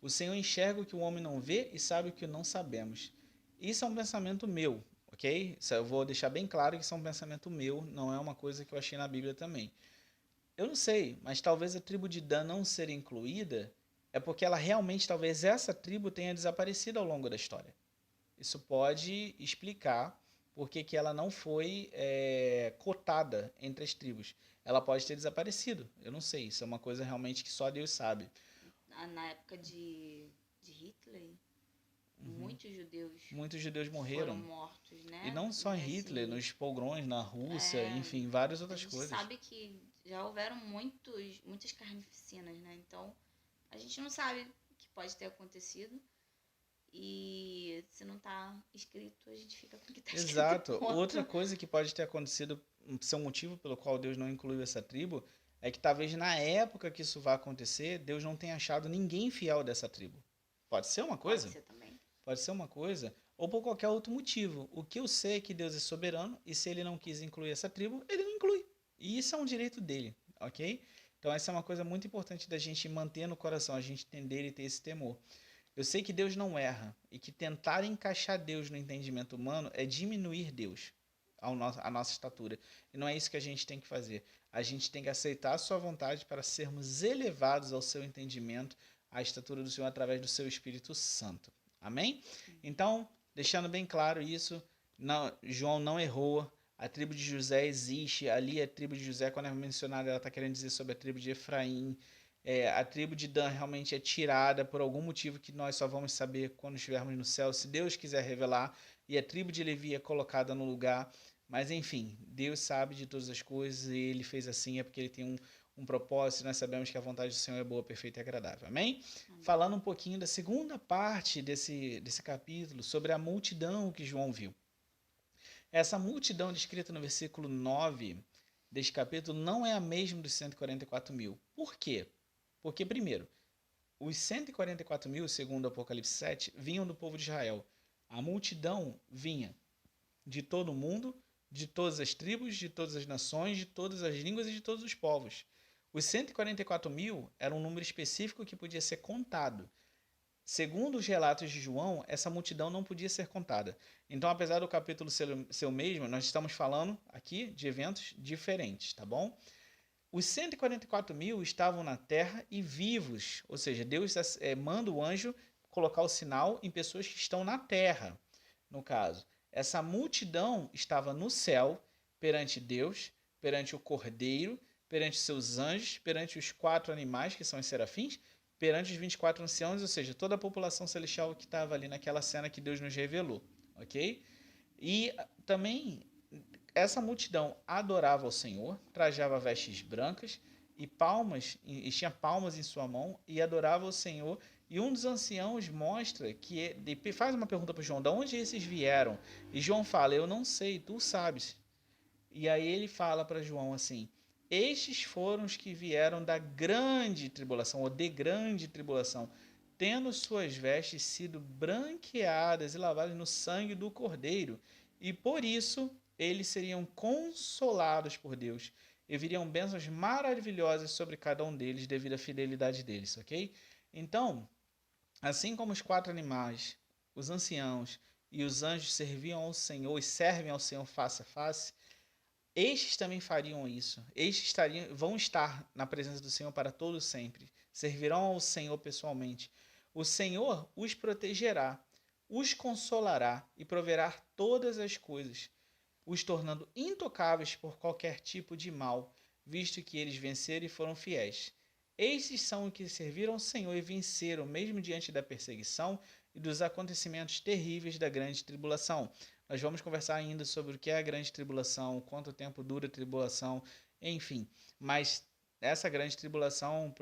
O Senhor enxerga o que o homem não vê e sabe o que não sabemos. Isso é um pensamento meu, ok? Eu vou deixar bem claro que isso é um pensamento meu, não é uma coisa que eu achei na Bíblia também. Eu não sei, mas talvez a tribo de Dan não ser incluída é porque ela realmente, talvez essa tribo tenha desaparecido ao longo da história. Isso pode explicar por que ela não foi cotada entre as tribos. Ela pode ter desaparecido. Eu não sei. Isso é uma coisa realmente que só Deus sabe. Na época de Hitler, muitos judeus morreram. Foram mortos, né? E não só em Hitler, assim, nos pogroms na Rússia, enfim, várias outras coisas. A gente sabe que já houveram muitas carnificinas, né? Então, a gente não sabe o que pode ter acontecido. E se não está escrito, a gente fica com o que está escrito. Exato. Outra coisa que pode ter acontecido, ser um motivo pelo qual Deus não incluiu essa tribo, é que talvez na época que isso vai acontecer, Deus não tenha achado ninguém fiel dessa tribo. Pode ser uma coisa? Pode ser também. Pode ser uma coisa, ou por qualquer outro motivo. O que eu sei é que Deus é soberano, e se ele não quis incluir essa tribo, ele não inclui. E isso é um direito dele, ok? Então essa é uma coisa muito importante da gente manter no coração, a gente entender e ter esse temor. Eu sei que Deus não erra e que tentar encaixar Deus no entendimento humano é diminuir Deus, a nossa estatura. E não é isso que a gente tem que fazer. A gente tem que aceitar a sua vontade para sermos elevados ao seu entendimento, à estatura do Senhor através do seu Espírito Santo. Amém? Então, deixando bem claro isso, João não errou. A tribo de José existe. Ali a tribo de José, quando é mencionada, ela está querendo dizer sobre a tribo de Efraim. A tribo de Dan realmente é tirada por algum motivo que nós só vamos saber quando estivermos no céu, se Deus quiser revelar, e a tribo de Levi é colocada no lugar, mas enfim, Deus sabe de todas as coisas e ele fez assim, é porque ele tem um propósito, e nós sabemos que a vontade do Senhor é boa, perfeita e agradável, amém? Falando um pouquinho da segunda parte desse capítulo, sobre a multidão que João viu. Essa multidão descrita no versículo 9 deste capítulo não é a mesma dos 144 mil. Por quê? Porque, primeiro, os 144 mil, segundo Apocalipse 7, vinham do povo de Israel. A multidão vinha de todo o mundo, de todas as tribos, de todas as nações, de todas as línguas e de todos os povos. Os 144 mil era um número específico que podia ser contado. Segundo os relatos de João, essa multidão não podia ser contada. Então, apesar do capítulo ser o mesmo, nós estamos falando aqui de eventos diferentes, tá bom? Os 144 mil estavam na terra e vivos, ou seja, Deus manda o anjo colocar o sinal em pessoas que estão na terra, no caso. Essa multidão estava no céu, perante Deus, perante o Cordeiro, perante seus anjos, perante os 4 animais, que são os serafins, perante os 24 anciãos, ou seja, toda a população celestial que estava ali naquela cena que Deus nos revelou, ok? E também essa multidão adorava o Senhor, trajava vestes brancas e tinha palmas em sua mão e adorava o Senhor. E um dos anciãos mostra faz uma pergunta para João: de onde esses vieram? E João fala: eu não sei, tu sabes. E aí ele fala para João assim: estes foram os que vieram da grande tribulação, ou de grande tribulação, tendo suas vestes sido branqueadas e lavadas no sangue do Cordeiro, e por isso eles seriam consolados por Deus e viriam bênçãos maravilhosas sobre cada um deles devido à fidelidade deles, ok? Então, Assim como os 4 animais, os anciãos e os anjos serviam ao Senhor e servem ao Senhor face a face, estes também fariam isso. Estes vão estar na presença do Senhor para todo sempre. Servirão ao Senhor pessoalmente. O Senhor os protegerá, os consolará e proverá todas as coisas, os tornando intocáveis por qualquer tipo de mal, visto que eles venceram e foram fiéis. Estes são os que serviram ao Senhor e venceram, mesmo diante da perseguição e dos acontecimentos terríveis da grande tribulação. Nós vamos conversar ainda sobre o que é a grande tribulação, quanto tempo dura a tribulação, enfim. Mas essa grande tribulação,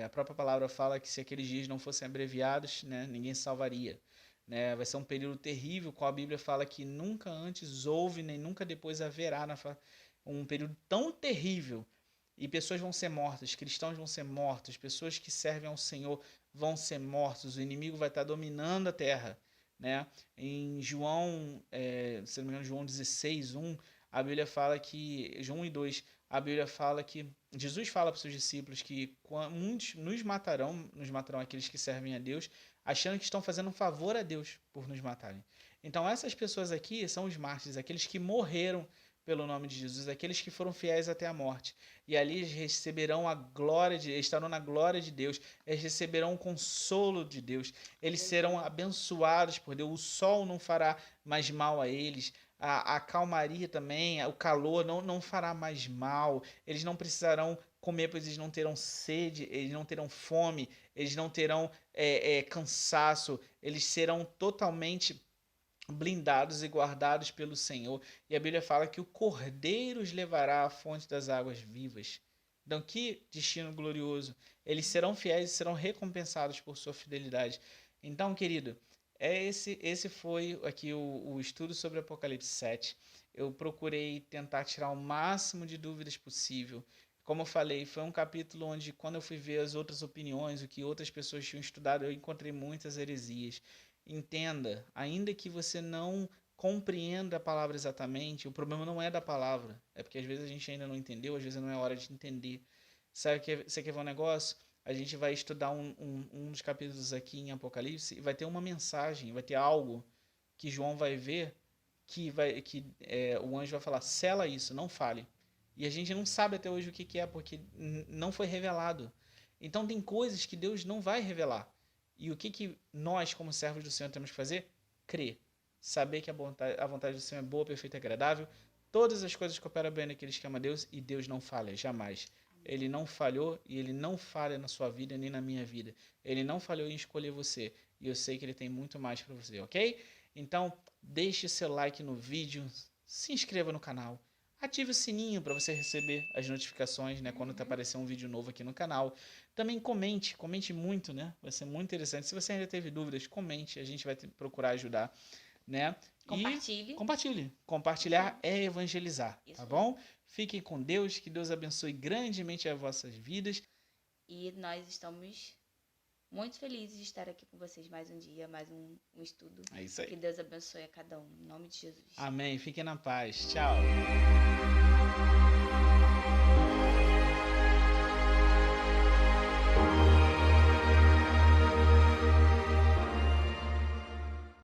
a própria palavra fala que se aqueles dias não fossem abreviados, né, ninguém se salvaria. Né? Vai ser um período terrível, qual a Bíblia fala que nunca antes houve, nem nunca depois haverá um período tão terrível. E pessoas vão ser mortas, cristãos vão ser mortos, pessoas que servem ao Senhor vão ser mortos, o inimigo vai estar dominando a terra. Né? Em João, se não me engano, João 16, 1, a Bíblia fala que, João 1 e 2, a Bíblia fala que, Jesus fala para os seus discípulos que muitos nos matarão aqueles que servem a Deus, achando que estão fazendo um favor a Deus por nos matarem. Então essas pessoas aqui são os mártires, aqueles que morreram pelo nome de Jesus, aqueles que foram fiéis até a morte. E ali eles receberão a glória estarão na glória de Deus, eles receberão o consolo de Deus, eles serão abençoados por Deus, o sol não fará mais mal a eles, a calmaria também, o calor não fará mais mal, eles não precisarão comer, pois eles não terão sede, eles não terão fome, eles não terão cansaço, eles serão totalmente blindados e guardados pelo Senhor. E a Bíblia fala que o Cordeiro os levará à fonte das águas vivas. Então, que destino glorioso. Eles serão fiéis e serão recompensados por sua fidelidade. Então, querido, esse foi aqui o estudo sobre Apocalipse 7. Eu procurei tentar tirar o máximo de dúvidas possível. Como eu falei, foi um capítulo onde, quando eu fui ver as outras opiniões, o que outras pessoas tinham estudado, eu encontrei muitas heresias. Entenda, ainda que você não compreenda a palavra exatamente, o problema não é da palavra. É porque às vezes a gente ainda não entendeu, às vezes não é hora de entender. Sabe que você quer ver um negócio? A gente vai estudar um dos capítulos aqui em Apocalipse e vai ter uma mensagem, vai ter algo que João vai ver que o anjo vai falar, sela isso, não fale. E a gente não sabe até hoje o que é, porque não foi revelado. Então tem coisas que Deus não vai revelar. E o que nós, como servos do Senhor, temos que fazer? Crer. Saber que a vontade do Senhor é boa, perfeita e agradável. Todas as coisas cooperam bem naqueles que amam a Deus e Deus não falha, jamais. Ele não falhou e Ele não falha na sua vida nem na minha vida. Ele não falhou em escolher você. E eu sei que Ele tem muito mais para você, ok? Então, deixe seu like no vídeo, se inscreva no canal. Ative o sininho para você receber as notificações, né, quando aparecer um vídeo novo aqui no canal. Também comente muito, né? Vai ser muito interessante. Se você ainda teve dúvidas, comente, a gente vai procurar ajudar, né? Compartilhe. E compartilhe. Compartilhar é evangelizar, tá bom? Fiquem com Deus, que Deus abençoe grandemente as vossas vidas. E nós estamos muito felizes de estar aqui com vocês mais um dia, mais um estudo. É isso aí. Que Deus abençoe a cada um, em nome de Jesus. Amém. Fiquem na paz. Tchau.